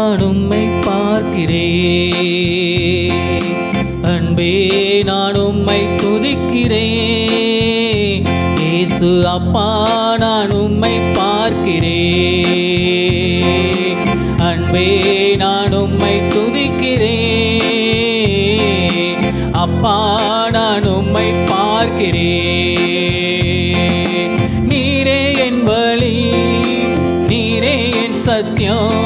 நான் உம்மை பார்க்கிறேன். அன்பே நான் உம்மை துதிக்கிறேன். இயேசு அப்பா நான் உம்மை பார்க்கிறேன். அன்பே நான் உம்மை துதிக்கிறேன். அப்பா நான் உம்மை பார்க்கிறேன். நீரே என் வழி, நீரே என் சத்தியம்,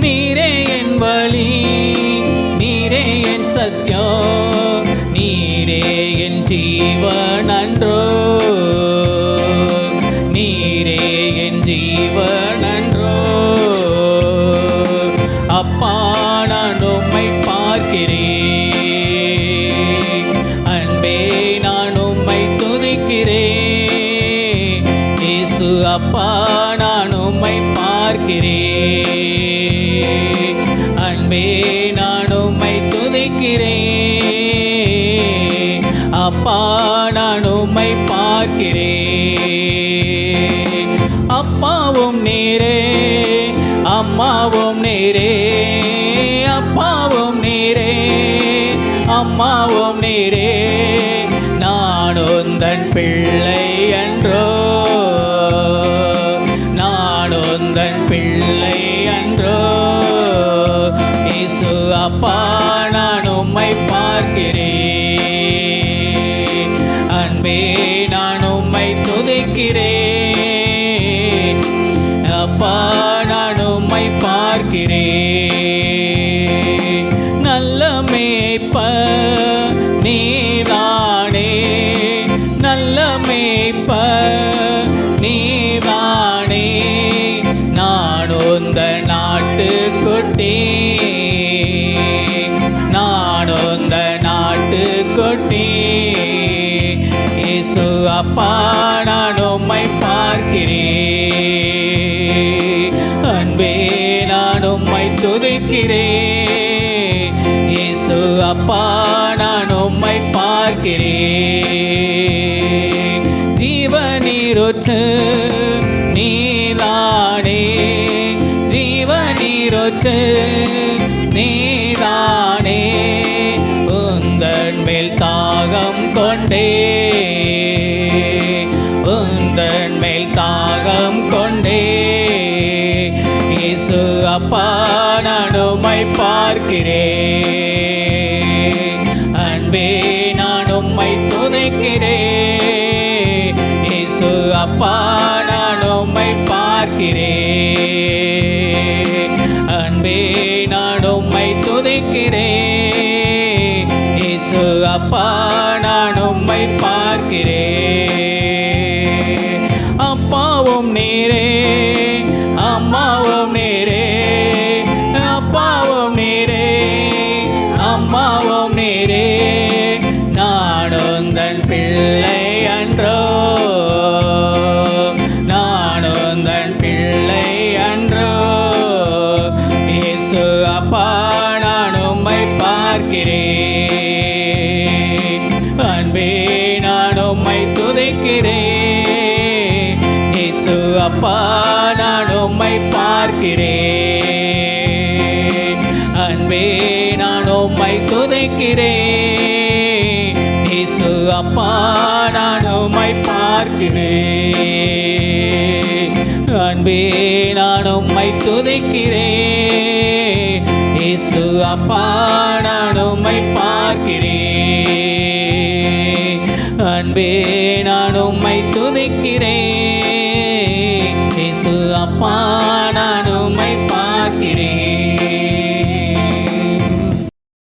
நீரே என் வழி, நீரே என் சத்தியம், நீரே என் ஜீவன் அன்றோ, நீரே என் ஜீவன் அன்றோ. அப்பா நான் உம்மை பார்க்கிறேன். அன்பே நான் உம்மை துதிக்கிறேன். இயேசு அப்பா நான் உம்மை பார்க்கிறேன். அன்பே நான் உம்மை துதிக்கிறேன். அப்பா நான் உம்மை பார்க்கிறேன். அப்பாவும் நீரே, அம்மாவும் நீரே, அப்பாவும் நீரே, அம்மாவும் நீரே, நான் உந்தன் பிள்ளை அன்றோ, நான் உந்தன் பிள்ளை அன்றோ. இயேசு அப்பா நான் உம்மை பார்க்கிறேன். அன்பே நான் உம்மை துதிக்கிறேன். அப்பா நான் உம்மை பார்க்கிறேன். நல்ல மேய்ப்பர் நீதானே, நல்ல மேய்ப்பர் நீதானே, நான் உந்தன் நாட்டுக்குட்டி, நான் உந்தன் நாட்டுக்குட்டி. இயேசு அப்பா நான் உம்மை பார்க்கிறேன். அன்பே நான் உம்மை துதிக்கிறேன். இயேசு அப்பா நான் உம்மை பார்க்கிறேன். ஜீவநீரூற்று நீதானே, ஜீவநீரூற்று நீதானே, உந்தன் மேல் தாகம் கொண்டே, உந்தன் மேல் தாகம் கொண்டே. இயேசு அப்பா நான் உம்மை பார்க்கிறேன். அன்பே நான் உம்மை துதிக்கிறேன். இயேசு அப்பா நான் உம்மை பார்க்கிறேன். அன்பே நான் உம்மை துதிக்கிறேன். இயேசு அப்பா நான் உம்மை பார்க்கிறேன். அப்பாவும் நீரே, அம்மாவும் நீரே, அப்பாவும் நீரே, அம்மாவும் நீரே, நான் உந்தன் பிள்ளை அன்றோ, நான் உந்தன் பிள்ளை அன்றோ. இயேசு அப்பா நான் உம்மை பார்க்கிறேன். அன்பே நான் உம்மை துதிக்கிறேன். இயேசு அப்பா நான் உம்மை பார்க்கிறேன். அன்பே நான் உம்மை துதிக்கிறேன். இயேசு அப்பா நான் உம்மை பார்க்கிறேன். அன்பே நான் உம்மை துதிக்கிறேன். இயேசு அப்பா நான் உம்மை பார்க்கிறேன். அன்பே நான் உம்மை துதிக்கிறேன். இயேசு அப்பா